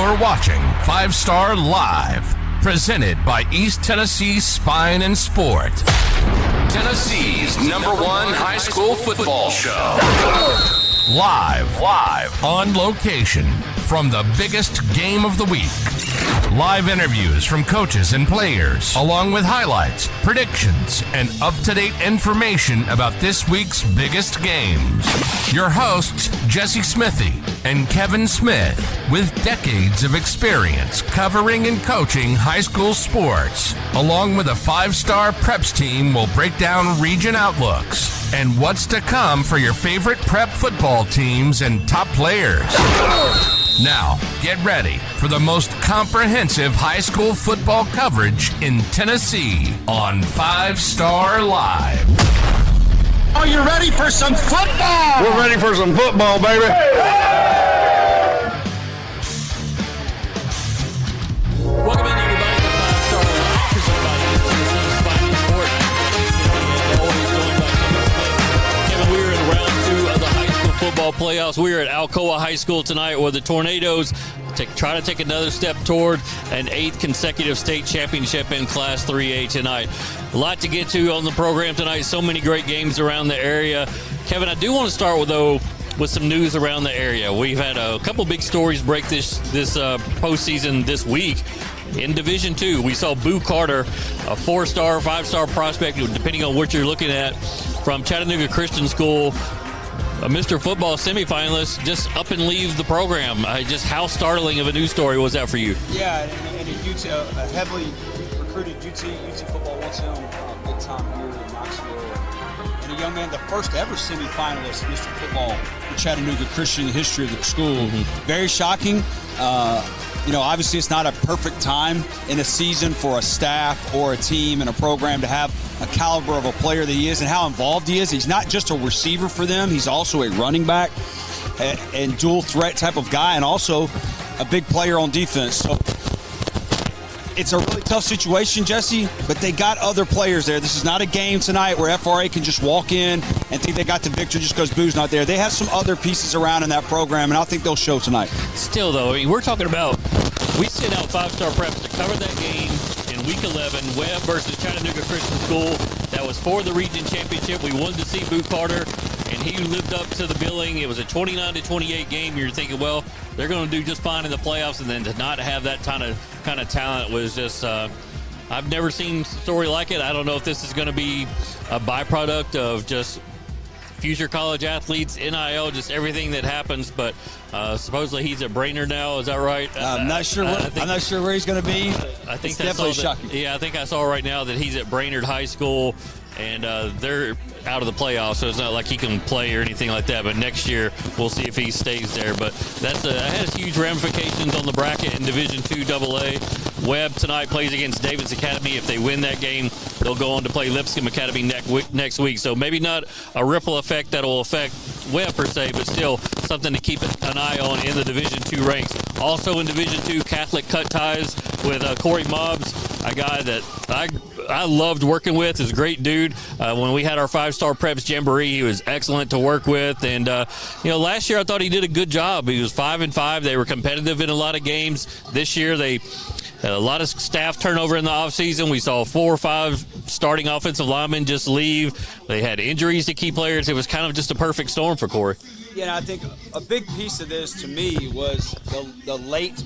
You're watching 5 Star Live, presented by East Tennessee Spine and Sport. Tennessee's #1 high school football show. Live on location from the biggest game of the week. Live interviews from coaches and players, along with highlights, predictions, and up-to-date information about this week's biggest games. Your hosts, Jesse Smithy and Kevin Smith, with decades of experience covering and coaching high school sports, along with a 5-star preps team, will break down region outlooks and what's to come for your favorite prep football teams and top players. Now, get ready for the most comprehensive high school football coverage in Tennessee on 5 Star Live. Are you ready for some football? We're ready for some football, baby. Welcome in, everybody, to 5 Star Live, presented by East Tennessee Spine and Sport. As always, joined by Kevin Smith. Kevin, we are in round 2 of the high school football playoffs. We are at Alcoa High School tonight, where the Tornadoes try to take another step toward an 8th consecutive state championship in Class 3A tonight. A lot to get to on the program tonight. So many great games around the area. Kevin, I do want to start with some news around the area. We've had a couple big stories break this postseason this week. In Division II, we saw Boo Carter, a 4-star, 5-star prospect, depending on what you're looking at, from Chattanooga Christian School, a Mr. Football semifinalist, just up and leave the program. Just how startling of a news story was that for you? Yeah, and a heavily recruited UT football wants him big time here in Knoxville. And a young man, the first ever semifinalist Mr. Football for Chattanooga Christian in the history of the school. Mm-hmm. Very shocking. Obviously it's not a perfect time in a season for a staff or a team and a program to have a caliber of a player that he is and how involved he is. He's not just a receiver for them. He's also a running back and dual threat type of guy, and also a big player on defense. So it's a really tough situation, Jesse, but they got other players there. This is not a game tonight where FRA can just walk in and think they got the victory just because Boo's not there. They have some other pieces around in that program, and I think they'll show tonight. Still, though, I mean, we're talking about we sent out 5-star preps to cover that game in Week 11, Webb versus Chattanooga Christian School. That was for the region championship. We wanted to see Boo Carter, and he lived up to the billing. It was a 29-28 game. You're thinking, well, they're going to do just fine in the playoffs, and then to not have that kind of talent was just I've never seen a story like it. I don't know if this is going to be a byproduct of just future college athletes, NIL, just everything that happens. But supposedly he's at Brainerd now. Is that right? I'm not sure. I'm not sure where he's going to be. I think it's definitely shocking. Yeah, I think I saw right now that he's at Brainerd High School, and they're out of the playoffs, so it's not like he can play or anything like that. But next year, we'll see if he stays there. But that has huge ramifications on the bracket in Division II AA. Webb tonight plays against David's Academy. If they win that game, they'll go on to play Lipscomb Academy next week. So maybe not a ripple effect that will affect Webb per se, but still something to keep an eye on in the Division II ranks. Also in Division II, Catholic cut ties with Corey Mobbs, a guy that I loved working with. He's a great dude. When we had our 5-star preps jamboree, he was excellent to work with. And, last year I thought he did a good job. He was 5-5. They were competitive in a lot of games. This year they had a lot of staff turnover in the offseason. We saw 4 or 5 starting offensive linemen just leave. They had injuries to key players. It was kind of just a perfect storm for Corey. Yeah, I think a big piece of this to me was the late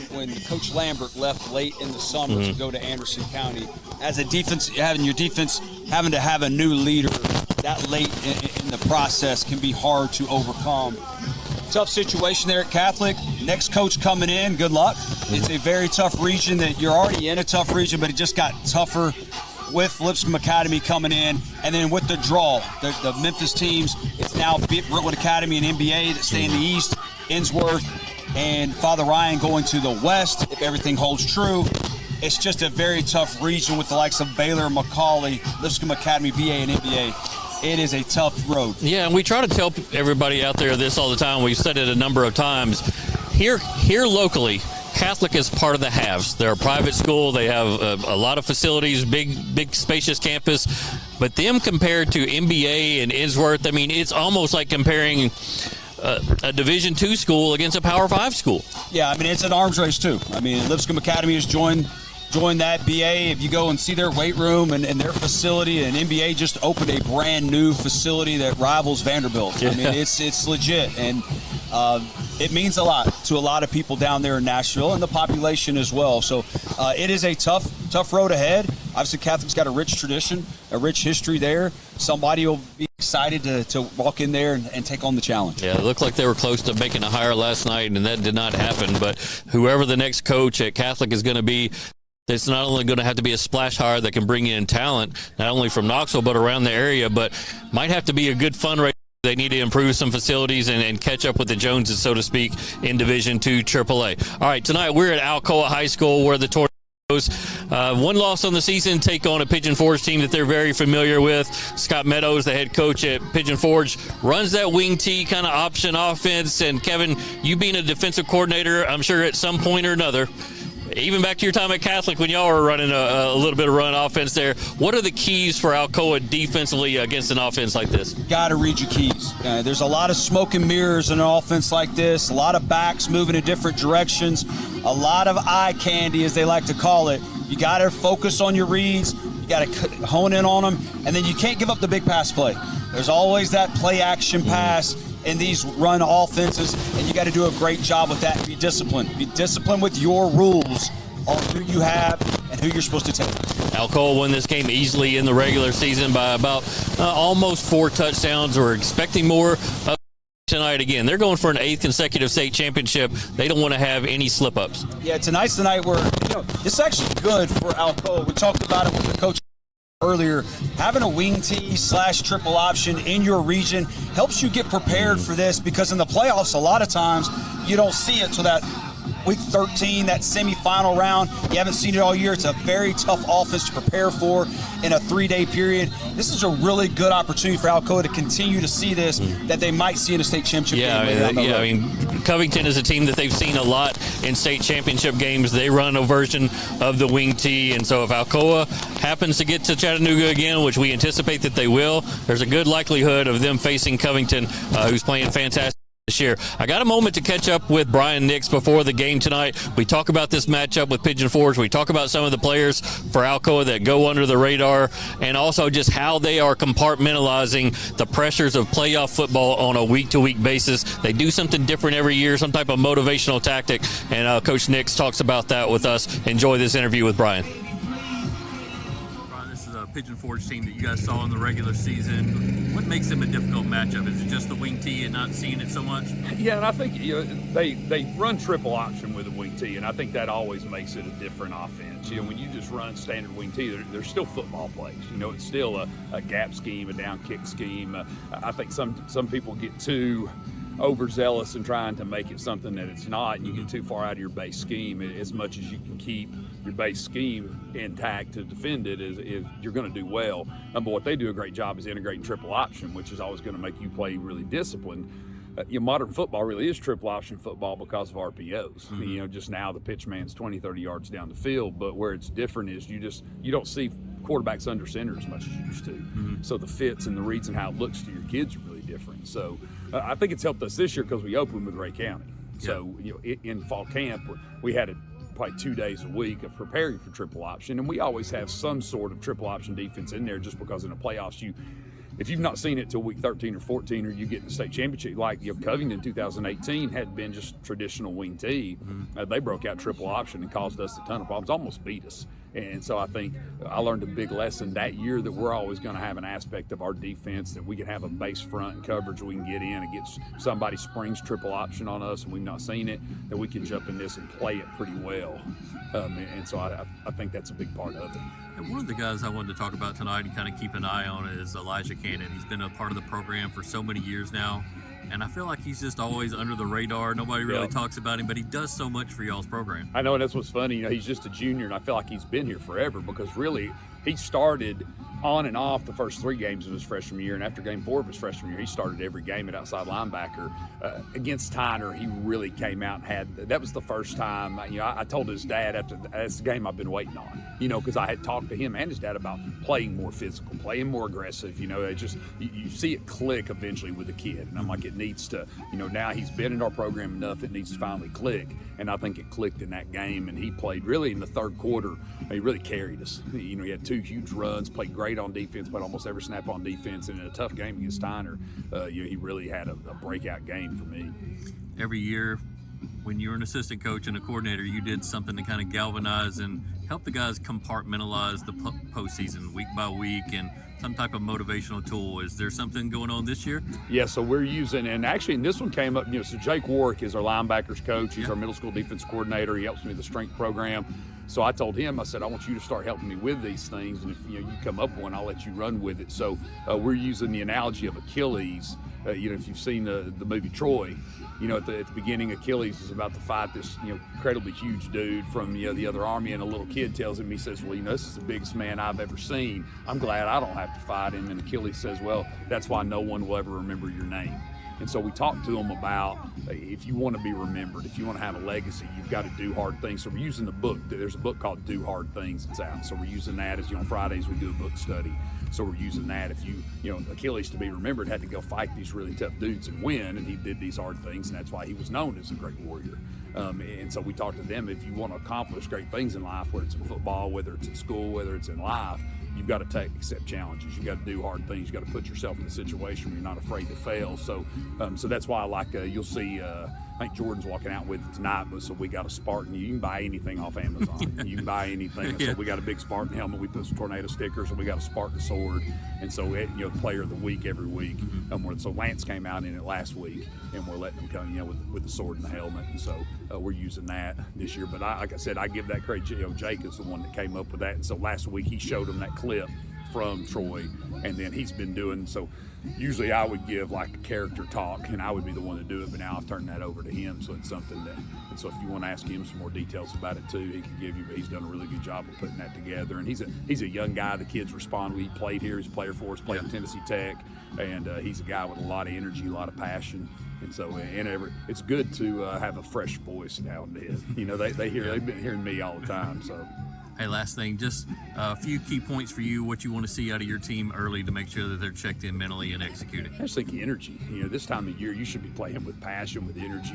when Coach Lambert left late in the summer to go to Anderson County. As a defense, having to have a new leader that late in the process can be hard to overcome. Tough situation there at Catholic. Next coach coming in, good luck. It's a very tough region that you're already in a tough region, but it just got tougher with Lipscomb Academy coming in, and then with the draw, the Memphis teams, it's now Brentwood Academy and NBA that stay in the East, Innsworth, and Father Ryan going to the West, if everything holds true. It's just a very tough region with the likes of Baylor, McCallie, Lipscomb Academy, BA, and NBA. It is a tough road. Yeah, and we try to tell everybody out there this all the time. We've said it a number of times. Here locally, Catholic is part of the haves. They're a private school. They have a lot of facilities, big spacious campus. But them compared to NBA and Innsworth, I mean, it's almost like comparing a Division II school against a Power 5 school. Yeah, I mean, it's an arms race, too. I mean, Lipscomb Academy has joined that BA. If you go and see their weight room and their facility, and NBA just opened a brand new facility that rivals Vanderbilt. Yeah. I mean, it's legit, and it means a lot to a lot of people down there in Nashville and the population as well. So it is a tough road ahead. Obviously, Catholic's got a rich tradition, a rich history there. Somebody will be excited to walk in there and take on the challenge. Yeah, it looked like they were close to making a hire last night, and that did not happen. But whoever the next coach at Catholic is going to be, it's not only going to have to be a splash hire that can bring in talent, not only from Knoxville but around the area, but might have to be a good fundraiser. They need to improve some facilities and catch up with the Joneses, so to speak, in Division II AAA. All right, tonight we're at Alcoa High School where the Tornadoes, one loss on the season, take on a Pigeon Forge team that they're very familiar with. Scott Meadows, the head coach at Pigeon Forge, runs that wing T kind of option offense. And Kevin, you being a defensive coordinator, I'm sure at some point or another, even back to your time at Catholic when y'all were running a little bit of run offense there, what are the keys for Alcoa defensively against an offense like this? Got to read your keys. There's a lot of smoke and mirrors in an offense like this, a lot of backs moving in different directions, a lot of eye candy, as they like to call it. You got to focus on your reads. You got to hone in on them, and then you can't give up the big pass play. There's always that play-action pass in these run offenses, and you got to do a great job with that. Be disciplined. Be disciplined with your rules on who you have and who you're supposed to take. Alcoa won this game easily in the regular season by about almost 4 touchdowns. We're expecting more tonight again. They're going for an 8th consecutive state championship. They don't want to have any slip-ups. Yeah, tonight's the night where, it's actually good for Alcoa. We talked about it with the coach earlier. Having a wing T / triple option in your region helps you get prepared for this, because in the playoffs, a lot of times you don't see it till that week 13, that semifinal round. You haven't seen it all year. It's a very tough offense to prepare for in a 3-day period. This is a really good opportunity for Alcoa to continue to see this that they might see in a state championship game. I mean, Covington is a team that they've seen a lot in state championship games. They run a version of the wing T, and so if Alcoa happens to get to Chattanooga again, which we anticipate that they will, there's a good likelihood of them facing Covington, who's playing fantastic this year. I got a moment to catch up with Brian Nix before the game tonight. We talk about this matchup with Pigeon Forge. We talk about some of the players for Alcoa that go under the radar, and also just how they are compartmentalizing the pressures of playoff football on a week-to-week basis. They do something different every year, some type of motivational tactic, and Coach Nix talks about that with us. Enjoy this interview with Brian. Pigeon Forge team that you guys saw in the regular season. What makes them a difficult matchup? Is it just the wing T and not seeing it so much? Yeah, and I think they run triple option with a wing T, and I think that always makes it a different offense. When you just run standard wing T, there's still football plays. It's still a gap scheme, a down kick scheme. I think some people get too overzealous in trying to make it something that it's not, and you get too far out of your base scheme. As much as you can keep your base scheme intact to defend it, is you're going to do well. But what they do a great job is integrating triple option, which is always going to make you play really disciplined. Modern football really is triple option football because of RPOs. Just now the pitch man's 20, 30 yards down the field, but where it's different is you don't see quarterbacks under center as much as you used to. So the fits and the reads and how it looks to your kids are really different. So I think it's helped us this year because we opened with Ray County. So in fall camp, we had probably 2 days a week of preparing for triple option, and we always have some sort of triple option defense in there, just because in the playoffs if you've not seen it till week 13 or 14, or you get in the state championship, like Covington 2018 had been just traditional wing T. They broke out triple option and caused us a ton of problems, almost beat us. And so I think I learned a big lesson that year that we're always going to have an aspect of our defense that we can have a base front and coverage we can get in and get somebody springs triple option on us and we've not seen it, that we can jump in this and play it pretty well. And so I think that's a big part of it. And one of the guys I wanted to talk about tonight and kind of keep an eye on is Elijah Cannon. He's been a part of the program for so many years now, and I feel like he's just always under the radar. Nobody really talks about him, but he does so much for y'all's program. I know, and that's what's funny. He's just a junior, and I feel like he's been here forever, because really he started on and off the first 3 games of his freshman year, and after game 4 of his freshman year, he started every game at outside linebacker. Against Tyner, he really came out and that was the first time, I told his dad that's the game I've been waiting on, because I had talked to him and his dad about playing more physical, playing more aggressive, it just, you see it click eventually with the kid, and I'm like, it needs to, now he's been in our program enough, it needs to finally click, and I think it clicked in that game, and he played really in the third quarter, he really carried us. He had 2 huge runs, played great on defense, played almost every snap on defense, and in a tough game against Tyner, he really had a breakout game for me. Every year, when you were an assistant coach and a coordinator, you did something to kind of galvanize and help the guys compartmentalize the postseason week by week and some type of motivational tool. Is there something going on this year? Yeah, so we're using, and actually, and this one came up, so Jake Warwick is our linebackers coach. He's our middle school defense coordinator. He helps me with the strength program. So I told him, I said, I want you to start helping me with these things, and if you come up with one, I'll let you run with it. So we're using the analogy of Achilles. If you've seen the movie Troy, at the beginning, Achilles is about to fight this incredibly huge dude from the other army, and a little kid tells him, he says, well, this is the biggest man I've ever seen. I'm glad I don't have to fight him. And Achilles says, well, that's why no one will ever remember your name. And so we talked to them about if you want to be remembered, if you want to have a legacy, you've got to do hard things. So we're using the book. There's a book called Do Hard Things that's out. So we're using that as, on Fridays we do a book study. So we're using that. If Achilles, to be remembered, had to go fight these really tough dudes and win, and he did these hard things, and that's why he was known as a great warrior. And so we talked to them, if you want to accomplish great things in life, whether it's in football, whether it's in school, whether it's in life, you've got to accept challenges. You've got to do hard things. You've got to put yourself in a situation where you're not afraid to fail. So that's why I like, you'll see, I think Jordan's walking out with it tonight, but so we got a Spartan. You can buy anything off Amazon. You can buy anything. So we got a big Spartan helmet. We put some tornado stickers, and we got a Spartan sword. And so, the player of the week every week. So Lance came out in it last week, and we're letting him come, with the sword and the helmet. And so we're using that this year. But like I said, I give that credit. Jake is the one that came up with that. And so last week he showed him that clip from Troy, and then he's been doing, so usually I would give like a character talk and I would be the one to do it, but now I've turned that over to him, so it's something that, and so if you want to ask him some more details about it too, he can give you, but he's done a really good job of putting that together. And he's a young guy. The kids respond. He played here, he's a player for us, played at Tennessee Tech, and he's a guy with a lot of energy, a lot of passion. And so, it's good to have a fresh voice now and then. They've been hearing me all the time, so. Hey, last thing, just a few key points for you, what you want to see out of your team early to make sure that they're checked in mentally and executing. I just think energy. This time of year, you should be playing with passion, with energy.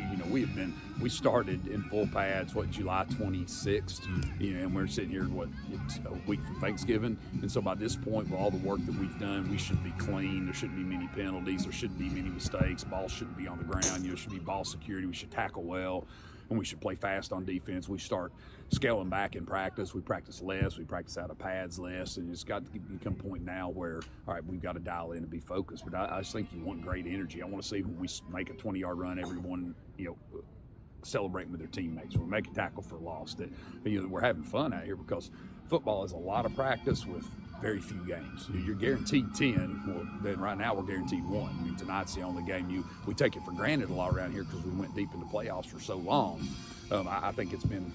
We started in full pads, July 26th, and we're sitting here, it's a week from Thanksgiving. And so by this point, with all the work that we've done, we should be clean. There shouldn't be many penalties. There shouldn't be many mistakes. Balls shouldn't be on the ground. There should be ball security. We should tackle well. And we should play fast on defense. We start scaling back in practice. We practice less. We practice out of pads less. And it's got to become a point now where, all right, we've got to dial in and be focused. But I just think you want great energy. I want to see when we make a 20-yard run, everyone, celebrating with their teammates. We make a tackle for a loss. That we're having fun out here, because football is a lot of practice with very few games. You're guaranteed 10. Well, then right now we're guaranteed 1. Tonight's the only game. We take it for granted a lot around here because we went deep in the playoffs for so long. I think it's been,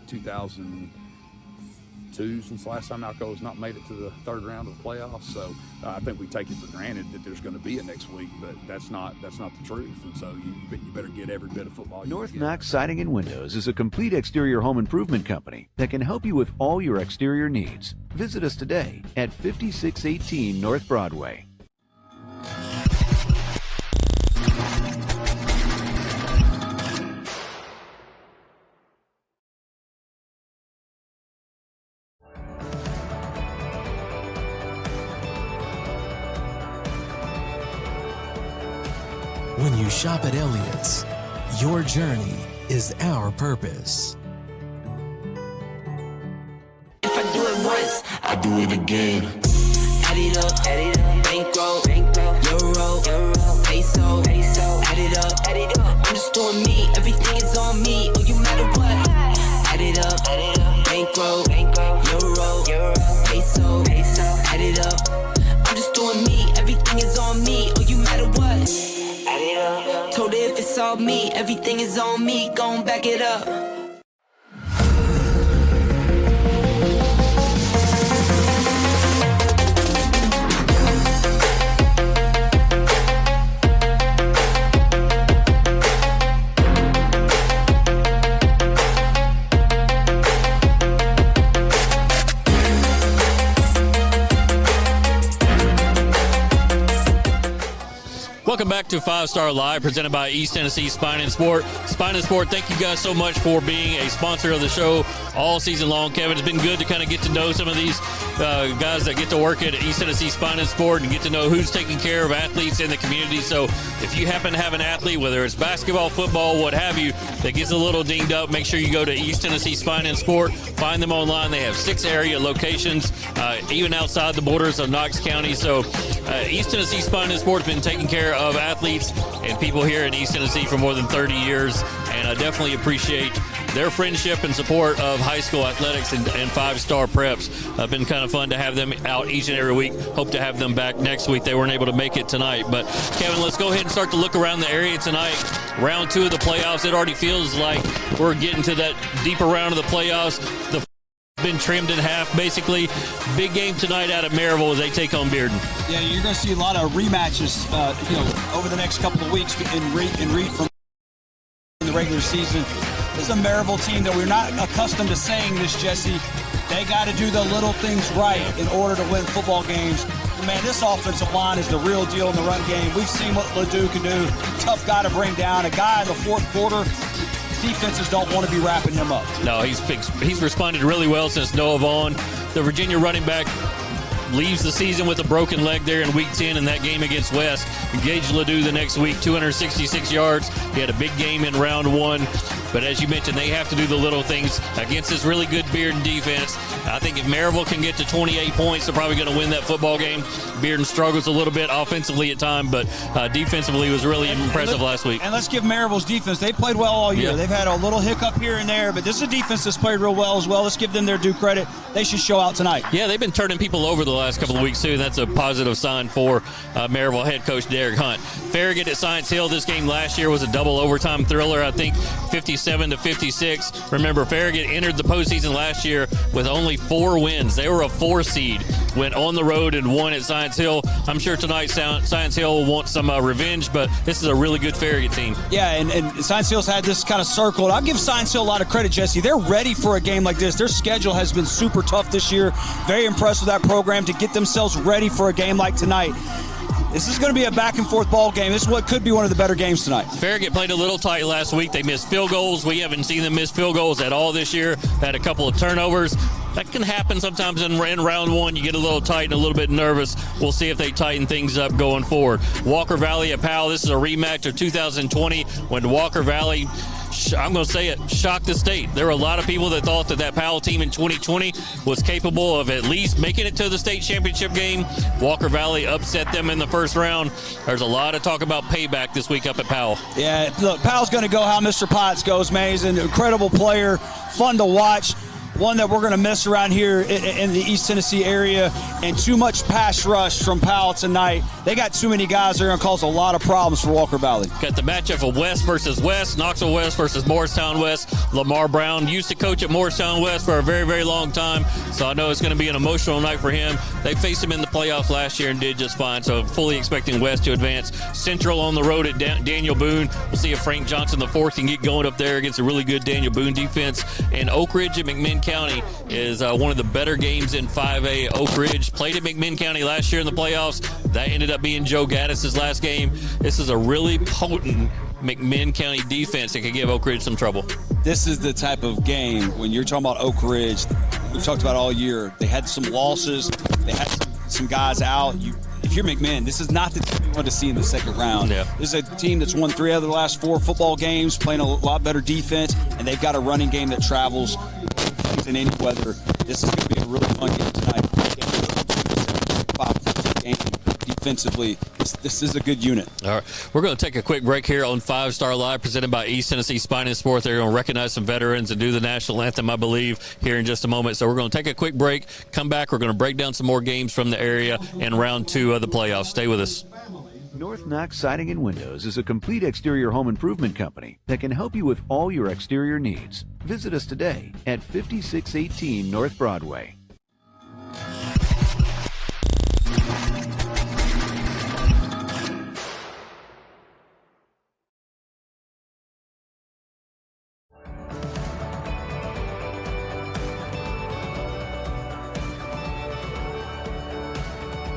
2002 since the last time Alcoa has not made it to the third round of the playoffs. So I think we take it for granted that there's going to be a next week, but that's not the truth. And so you better get every bit of football. North Knox Siding and Windows is a complete exterior home improvement company that can help you with all your exterior needs. Visit us today at 5618 North Broadway. When you shop at Elliott's, your journey is our purpose. If I do it once, I do it again. Add it up, bankroll, euro, peso, add it up, I'm just doing me, everything is on me, oh you matter what. Add it up, bankroll, euro, peso, add it up, I'm just doing me, everything is on me, oh you matter what. Told her if it's all me, everything is on me, gon' back it up. Welcome back to 5 Star Live, presented by East Tennessee Spine and Sport. Spine and Sport, thank you guys so much for being a sponsor of the show all season long. Kevin, it's been good to kind of get to know some of these guys that get to work at East Tennessee Spine and Sport and get to know who's taking care of athletes in the community. So if you happen to have an athlete, whether it's basketball, football, what have you, that gets a little dinged up, make sure you go to East Tennessee Spine and Sport. Find them online. They have 6 area locations, even outside the borders of Knox County. So East Tennessee Spine and Sport has been taking care of athletes and people here in East Tennessee for more than 30 years, and I definitely appreciate their friendship and support of high school athletics and 5-star preps. Been kind of fun to have them out each and every week. Hope to have them back next week. They weren't able to make it tonight. But, Kevin, let's go ahead and start to look around the area tonight. Round 2 of the playoffs. It already feels like we're getting to that deeper round of the playoffs. The been trimmed in half, basically. Big game tonight out at Maryville as they take on Bearden. Yeah, you're going to see a lot of rematches, over the next couple of weeks in read from the regular season. This is a Maryville team that we're not accustomed to saying this, Jesse. They got to do the little things right in order to win football games. Man, this offensive line is the real deal in the run game. We've seen what Ledoux can do. Tough guy to bring down. A guy in the fourth quarter. Defenses don't want to be wrapping him up. No, he's responded really well since Noah Vaughn, the Virginia running back, leaves the season with a broken leg there in Week 10 in that game against West. Engaged Ledoux the next week, 266 yards. He had a big game in round 1. But as you mentioned, they have to do the little things against this really good Bearden defense. I think if Maryville can get to 28 points, they're probably going to win that football game. Bearden struggles a little bit offensively at times, but defensively was really impressive last week. And let's give Maryville's defense. They played well all year. Yeah. They've had a little hiccup here and there, but this is a defense that's played real well as well. Let's give them their due credit. They should show out tonight. Yeah, they've been turning people over the last couple of weeks, too. That's a positive sign for Maryville head coach Derek Hunt. Farragut at Science Hill, this game last year was a double overtime thriller, I think 57-56. Remember, Farragut entered the postseason last year with only 4 wins. They were a 4 seed, went on the road and won at Science Hill. I'm sure tonight Science Hill will want some revenge, but this is a really good Farragut team. Yeah, and Science Hill's had this kind of circled. I'll give Science Hill a lot of credit, Jesse. They're ready for a game like this. Their schedule has been super tough this year. Very impressed with that program to get themselves ready for a game like tonight. This is going to be a back-and-forth ball game. This is what could be one of the better games tonight. Farragut played a little tight last week. They missed field goals. We haven't seen them miss field goals at all this year. Had a couple of turnovers. That can happen sometimes in round 1. You get a little tight and a little bit nervous. We'll see if they tighten things up going forward. Walker Valley at Powell. This is a rematch of 2020 when Walker Valley, I'm going to say it, shocked the state. There were a lot of people that thought that Powell team in 2020 was capable of at least making it to the state championship game. Walker Valley upset them in the first round. There's a lot of talk about payback this week up at Powell. Yeah, look, Powell's going to go how Mr. Potts goes, man. He's an incredible player, fun to watch. One that we're going to miss around here in the East Tennessee area, and too much pass rush from Powell tonight. They got too many guys that are going to cause a lot of problems for Walker Valley. Got the matchup of West versus West, Knoxville West versus Morristown West. Lamar Brown used to coach at Morristown West for a very, very long time, so I know it's going to be an emotional night for him. They faced him in the playoffs last year and did just fine, so fully expecting West to advance. Central on the road at Daniel Boone. We'll see if Frank Johnson IV can get going up there against a really good Daniel Boone defense. And Oak Ridge at McMinn County is one of the better games in 5A. Oak Ridge played at McMinn County last year in the playoffs. That ended up being Joe Gaddis' last game. This is a really potent McMinn County defense that could give Oak Ridge some trouble. This is the type of game when you're talking about Oak Ridge, we've talked about all year. They had some losses. They had some guys out. If you're McMinn, this is not the team you want to see in the second round. Yeah. This is a team that's won 3 out of the last 4 football games, playing a lot better defense, and they've got a running game that travels in any weather. This is going to be a really fun game tonight. Defensively, this is a good unit. All right, we're going to take a quick break here on 5 Star Live, presented by East Tennessee Spine and Sport. They're going to recognize some veterans and do the national anthem, I believe, here in just a moment. So we're going to take a quick break, come back. We're going to break down some more games from the area in round 2 of the playoffs. Stay with us. North Knox Siding and Windows is a complete exterior home improvement company that can help you with all your exterior needs. Visit us today at 5618 North Broadway.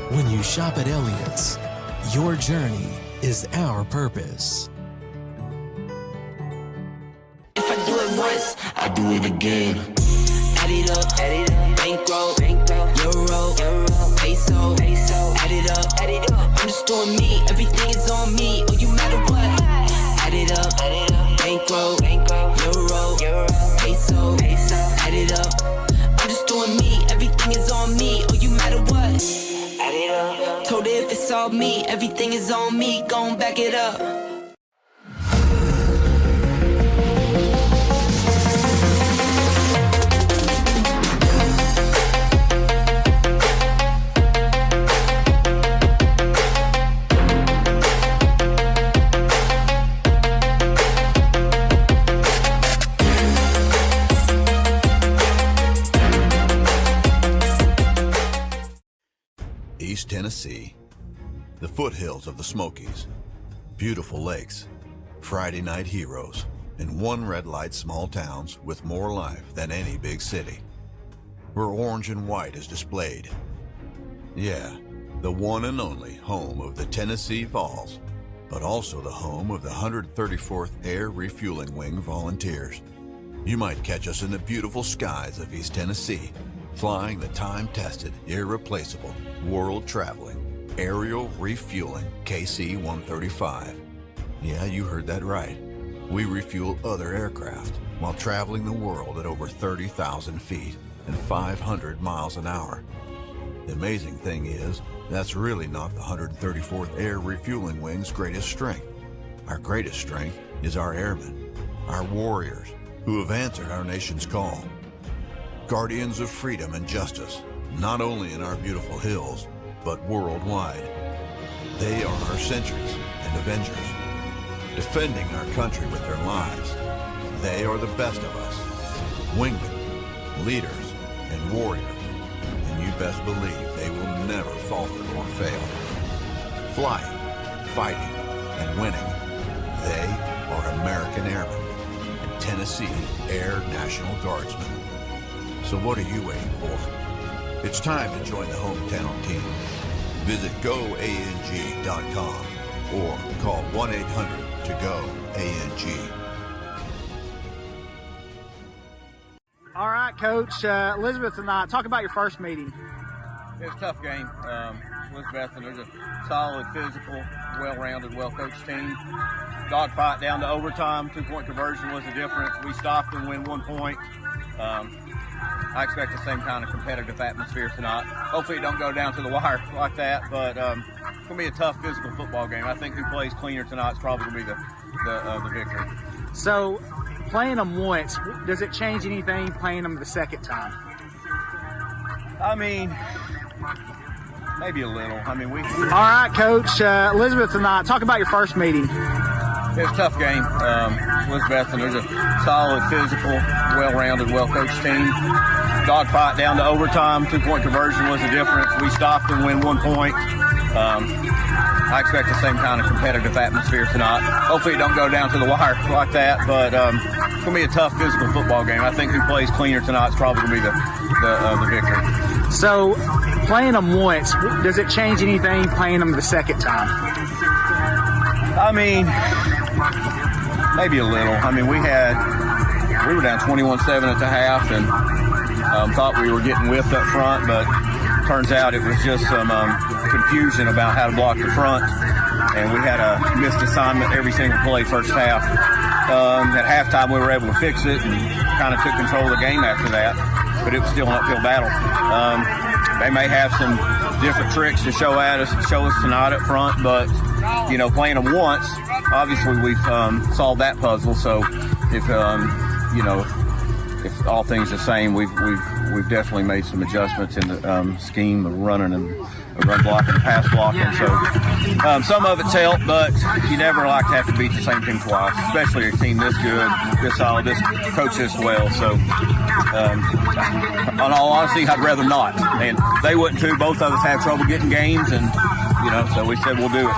When you shop at Elliott's, your journey is our purpose. If I do it once, I do it again. Add it up, bankroll, euro, peso, add it up, I'm just doing me, everything is on me, oh you matter what, add it up, bankroll, euro, peso, add it up, I'm just doing me, everything is on me, oh you matter what, add it up, told her if it's all me, everything is on me, gon' back it up. East Tennessee, the foothills of the Smokies, beautiful lakes, Friday night heroes, and one red light small towns with more life than any big city, where orange and white is displayed. Yeah, the one and only home of the Tennessee Vols, but also the home of the 134th Air Refueling Wing Volunteers. You might catch us in the beautiful skies of East Tennessee, flying the time-tested, irreplaceable, world-traveling, aerial refueling KC-135. Yeah, you heard that right. We refuel other aircraft while traveling the world at over 30,000 feet and 500 miles an hour. The amazing thing is, that's really not the 134th Air Refueling Wing's greatest strength. Our greatest strength is our airmen, our warriors, who have answered our nation's call. Guardians of freedom and justice, not only in our beautiful hills, but worldwide. They are our sentries and avengers, defending our country with their lives. They are the best of us, wingmen, leaders, and warriors, and you best believe they will never falter or fail. Flying, fighting, and winning, they are American Airmen and Tennessee Air National Guardsmen. So what are you waiting for? It's time to join the hometown team. Visit GoANG.com or call 1-800-TO-GO-ANG. All right, Coach. Elizabeth and I, talk about your first meeting. It was a tough game. Elizabeth, and there's a solid, physical, well-rounded, well-coached team. Dogfight down to overtime. 2-point conversion was the difference. We stopped and win 1 point. I expect the same kind of competitive atmosphere tonight. Hopefully it don't go down to the wire like that, but it's going to be a tough physical football game. I think who plays cleaner tonight is probably going to be the victor. So, playing them once, does it change anything playing them the second time? I mean, maybe a little. I mean, we All right, Coach. Elizabeth and I, talk about your first meeting. It was a tough game. Elizabeth, and there's a solid, physical, well-rounded, well-coached team. Dogfight down to overtime. 2-point conversion was the difference. We stopped and win 1 point. I expect the same kind of competitive atmosphere tonight. Hopefully it don't go down to the wire like that, but it's going to be a tough physical football game. I think who plays cleaner tonight is probably going to be the victor. So, playing them once, does it change anything playing them the second time? I mean, maybe a little. I mean, we were down 21-7 at the half and thought we were getting whipped up front, but turns out it was just some confusion about how to block the front, and we had a missed assignment every single play first half. At halftime, we were able to fix it and kind of took control of the game after that, but it was still an uphill battle. They may have some different tricks to show us tonight up front, but you know, playing them once, obviously we've solved that puzzle. So if if all things are the same, we've definitely made some adjustments in the scheme of running and run blocking and pass blocking. So some of it's helped, but you never like to have to beat the same team twice, especially a team this good, this solid, this coach this well. So in all honesty, I'd rather not. And they wouldn't too. Both of us have trouble getting games, and so we said we'll do it.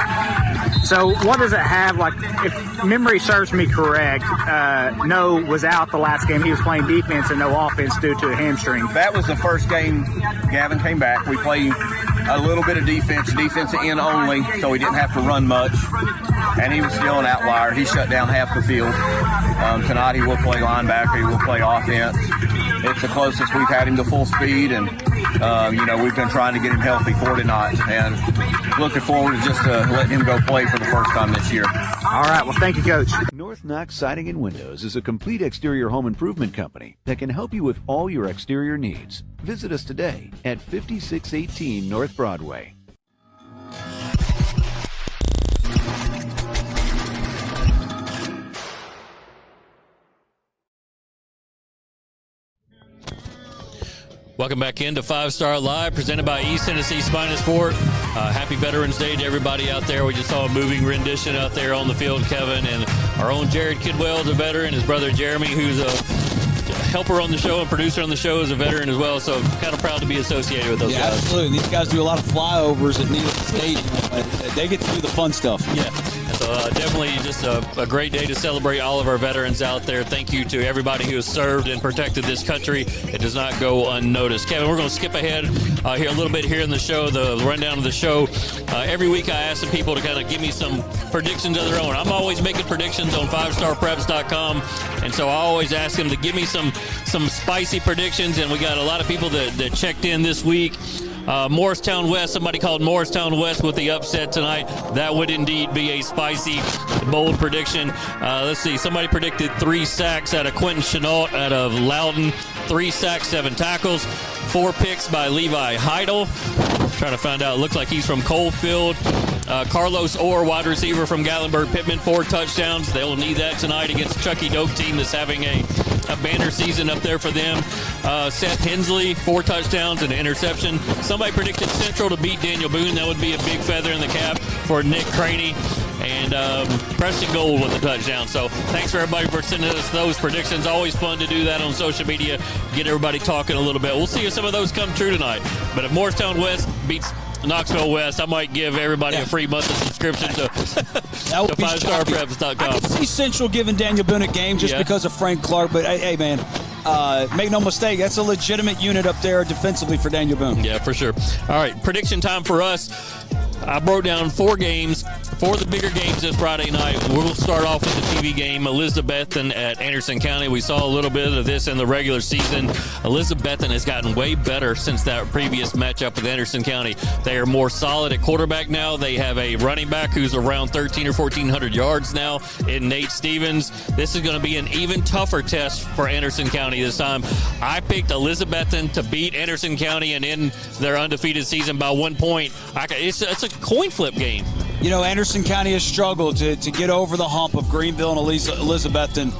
So what does it have, like, if memory serves me correct, No was out the last game. He was playing defense and no offense due to a hamstring. That was the first game Gavin came back. We played a little bit of defensive end only, so he didn't have to run much. And he was still an outlier. He shut down half the field. Tonight he will play linebacker. He will play offense. It's the closest we've had him to full speed, and we've been trying to get him healthy for tonight, and looking forward to just letting him go play for the first time this year. All right, well, thank you, Coach. North Knox Siding and Windows is a complete exterior home improvement company that can help you with all your exterior needs. Visit us today at 5618 North Broadway. Welcome back into 5 Star Live, presented by East Tennessee Spine and Sport. Happy Veterans Day to everybody out there. We just saw a moving rendition out there on the field, Kevin, and our own Jared Kidwell is a veteran. His brother Jeremy, who's a helper on the show and producer on the show, is a veteran as well, so kind of proud to be associated with those guys. Absolutely. These guys do a lot of flyovers at Needham Stadium. They get to do the fun stuff. Yeah. So definitely just a great day to celebrate all of our veterans out there. Thank you to everybody who has served and protected this country. It does not go unnoticed. Kevin, we're going to skip ahead here a little bit here in the show, the rundown of the show. Every week I ask the people to kind of give me some predictions of their own. I'm always making predictions on 5starpreps.com, and so I always ask them to give me some spicy predictions, and we got a lot of people that checked in this week. Morristown West, somebody called Morristown West with the upset tonight. That would indeed be a spicy, bold prediction. Let's see, somebody predicted 3 sacks out of Quentin Chenault out of Loudon. 3 sacks, 7 tackles. 4 picks by Levi Heidel. Trying to find out, looks like he's from Coalfield. Carlos Orr, wide receiver from Gatlinburg Pittman, 4 touchdowns. They'll need that tonight against Chucky Doak team that's having a banner season up there for them. Seth Hensley, 4 touchdowns and an interception. Somebody predicted Central to beat Daniel Boone. That would be a big feather in the cap for Nick Craney. And Preston Gold with a touchdown. So thanks for everybody for sending us those predictions. Always fun to do that on social media, get everybody talking a little bit. We'll see if some of those come true tonight. But if Morristown West beats Knoxville West, I might give everybody a free monthly subscription to 5starpreps.com. I can see Central giving Daniel Boone a game just because of Frank Clark, but hey, man, make no mistake, that's a legitimate unit up there defensively for Daniel Boone. Yeah, for sure. All right, prediction time for us. I broke down 4 games, 4 of the bigger games this Friday night. We'll start off with the TV game, Elizabethton at Anderson County. We saw a little bit of this in the regular season. Elizabethton has gotten way better since that previous matchup with Anderson County. They are more solid at quarterback now. They have a running back who's around 1,300 or 1,400 yards now in Nate Stevens. This is going to be an even tougher test for Anderson County this time. I picked Elizabethton to beat Anderson County and end their undefeated season by 1 point. It's a coin flip game. You know, Anderson County has struggled to get over the hump of Greenville and Elizabethton.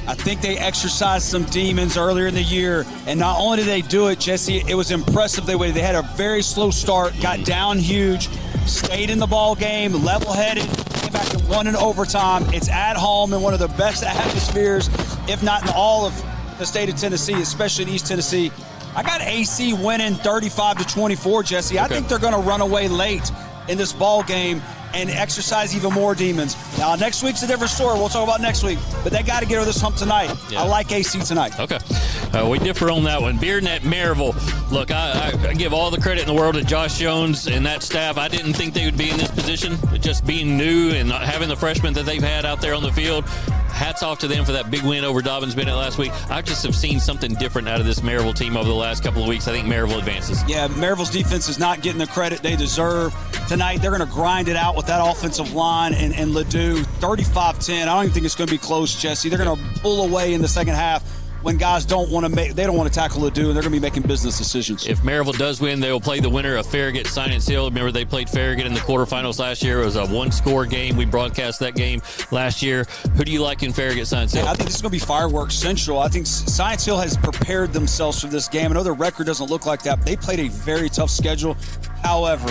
I think they exercised some demons earlier in the year, and not only did they do it, Jesse, it was impressive. They had a very slow start, got down huge, stayed in the ball game, level-headed, came back and won in overtime. It's at home in one of the best atmospheres, if not in all of the state of Tennessee, especially in East Tennessee. I got AC winning 35-24, Jesse. I think they're going to run away late in this ball game and exercise even more demons. Now, next week's a different story. We'll talk about next week. But they got to get over this hump tonight. Yeah. I like AC tonight. Okay. We differ on that one. Bearden Maryville. Look, I give all the credit in the world to Josh Jones and that staff. I didn't think they would be in this position. Just being new and having the freshmen that they've had out there on the field. Hats off to them for that big win over Dobbins Bennett last week. I just have seen something different out of this Maryville team over the last couple of weeks. I think Maryville advances. Yeah, Maryville's defense is not getting the credit they deserve. Tonight, they're going to grind it out with that offensive line and Ledoux. 35-10. I don't even think it's going to be close, Jesse. They're going to pull away in the second half when guys don't want to tackle Ledoux, and they're going to be making business decisions. If Maryville does win, they will play the winner of Farragut Science Hill. Remember, they played Farragut in the quarterfinals last year. It was a 1-score game. We broadcast that game last year. Who do you like in Farragut Science Hill? I think this is going to be fireworks central. I think Science Hill has prepared themselves for this game. I know their record doesn't look like that, but they played a very tough schedule. However,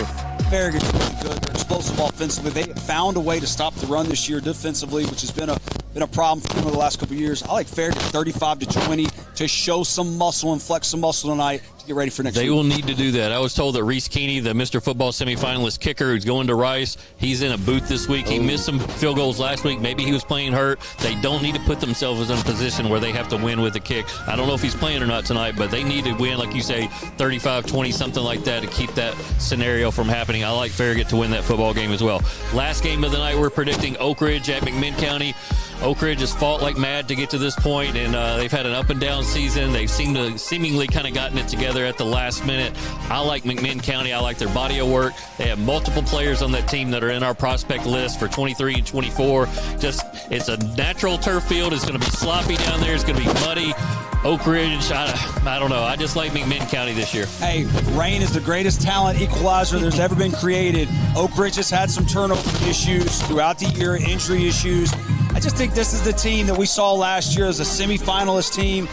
Farragut's really good. They're explosive offensively. They have found a way to stop the run this year defensively, which has been a problem for them over the last couple of years. I like Farragut 35-20 to show some muscle and flex some muscle tonight to get ready for next They week. will need to do that. I was told that Reese Keeney, the Mr. Football semifinalist kicker who's going to Rice, he's in a booth this week. He missed some field goals last week. Maybe he was playing hurt. They don't need to put themselves in a position where they have to win with a kick. I don't know if he's playing or not tonight, but they need to win, like you say, 35-20, something like that, to keep that scenario from happening. I like Farragut to win that football game as well. Last game of the night, we're predicting Oak Ridge at McMinn County. Oak Ridge has fought like mad to get to this point, and they've had an up-and-down season. They've seemingly kind of gotten it together at the last minute. I like McMinn County. I like their body of work. They have multiple players on that team that are in our prospect list for 23 and 24. Just, it's a natural turf field. It's going to be sloppy down there. It's going to be muddy. Oak Ridge, I don't know. I just like McMinn County this year. Hey, rain is the greatest talent equalizer there's ever been created. Oak Ridge has had some turnover issues throughout the year, injury issues. I just think this is the team that we saw last year as a semifinalist team.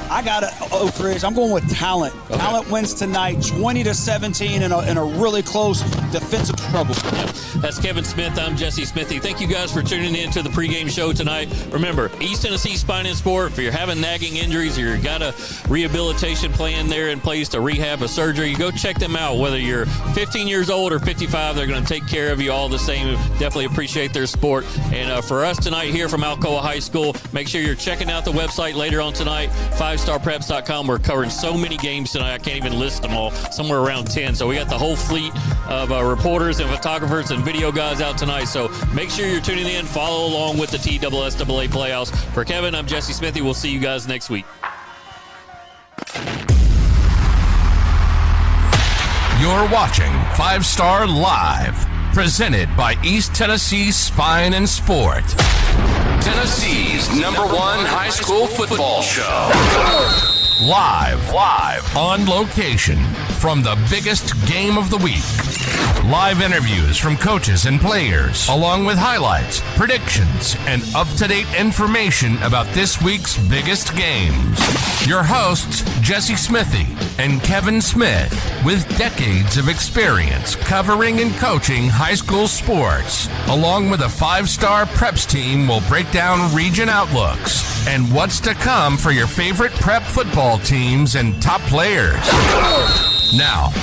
I got Oak Ridge. I'm going with talent. Okay. Talent wins tonight, 20-17 in a really close defensive trouble. Yep. That's Kevin Smith. I'm Jesse Smithy. Thank you guys for tuning in to the pregame show tonight. Remember, East Tennessee Spine and Sport, if you're having nagging injuries or you've got a rehabilitation plan there in place to rehab a surgery, go check them out. Whether you're 15 years old or 55, they're going to take care of you all the same. Definitely appreciate their support. And for us tonight here from Alcoa High School, make sure you're checking out the website later on tonight, 5starpreps.com. We're covering so many games tonight, I can't even list them all, somewhere around 10. So we got the whole fleet of reporters and photographers and video guys out tonight. So make sure you're tuning in, follow along with the TSSAA playoffs. For Kevin, I'm Jesse Smithy. We'll see you guys next week. You're watching 5 Star Live, presented by East Tennessee Spine and Sport, Tennessee's #1 high school football show. Live on location from the biggest game of the week. Live interviews from coaches and players, along with highlights, predictions, and up-to-date information about this week's biggest games. Your hosts, Jesse Smithy and Kevin Smith, with decades of experience covering and coaching high school sports, along with a 5-star preps team, will break down region outlooks and what's to come for your favorite prep football teams and top players. Now,